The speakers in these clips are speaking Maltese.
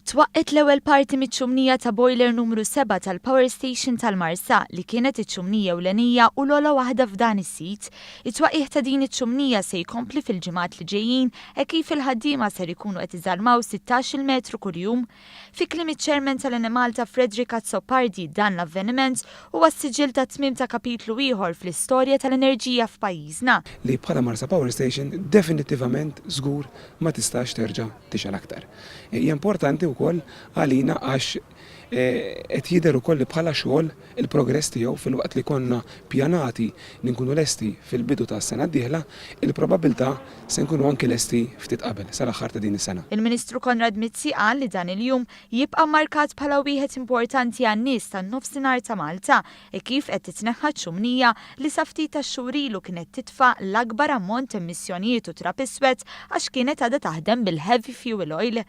Twaqqet l-ewwel parti miċ-ċumnija ta' boiler numru 7 tal-powerstation tal-Marsa li kienet iċ-ċumnija ewlenija u l-ogħla waħda f'dan is-sit. It-twaqqih ta' din iċ-ċumnija se jkompli fil-ġimgħat li ġejjin kif il-ħaddiema ser ikunu qed iżarmaw 16-il metru kuljum. Fi kliem iċ-chairman tal-Malta parti dan l-avveniment huwa s-siġil ta' tmiem ta' kapitlu ieħor fl-istorja tal-enerġija f'pajjiżna. Li bħala Marsa Power Station definitivament żgur ma tistax terġa' tixal aktar. Hija importanti wkoll għalina għax qed jidher ukoll li bħala xogħol il-progress tiegħu fil-waqt li konna pjanati li nkunu lesti fil-bidu tas-sena d-dieħla, il-probabilità se nkunu anke lesti ftit qabel sal-aħħar ta' din is-sena. Il-Ministru Konrad Mizzi qal li dan il-jum jibqa' markat bħala wieħed importanti għan-nies tan-nofsinhar ta' Malta kif qed titneħħa ċ-ċumnija li sa ftit tax-xhur ilu kienet titfa' l-akbar ammont emissjonijiet u trap iswed għax kienet għadha taħdem bil-heavy fuel oil.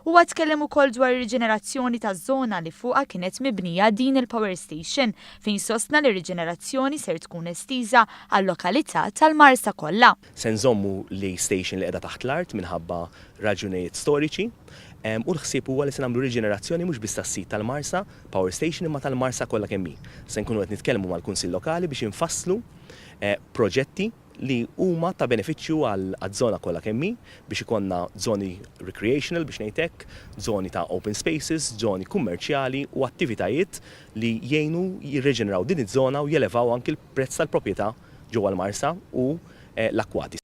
Huwa tkellem ukoll dwar ir-riġenerazzjoni taż-żona li fuqha kienet mibnija din il-power station fejn sostna li riġenerazzjoni ser tkun estiża għal-lokalità tal-Marsa kollha. Se nżommu li station li qiegħda taħt l-art minħabba raġunijiet storiċi. U l-ħsieb huwa li se nagħmlu riġenerazzjoni mhux biss tas-sit tal-Marsa Power Station imma tal-Marsa kollha kemm hi. Se nkunu qed nitkellmu mal-Kunsill Lokali biex infasslu proġetti li huma ta' benefiċċju għall-żona kollha kemm hi biex ikonna żoni recreational biex ngħid hekk, żoni ta' open spaces, żoni kummerċjali u attivitajiet li jgħinu jirreġeneraw din iż-żona u jelevaw anke l-prezz tal-proprjetà ġewwa l-Marsa u l-akkwati.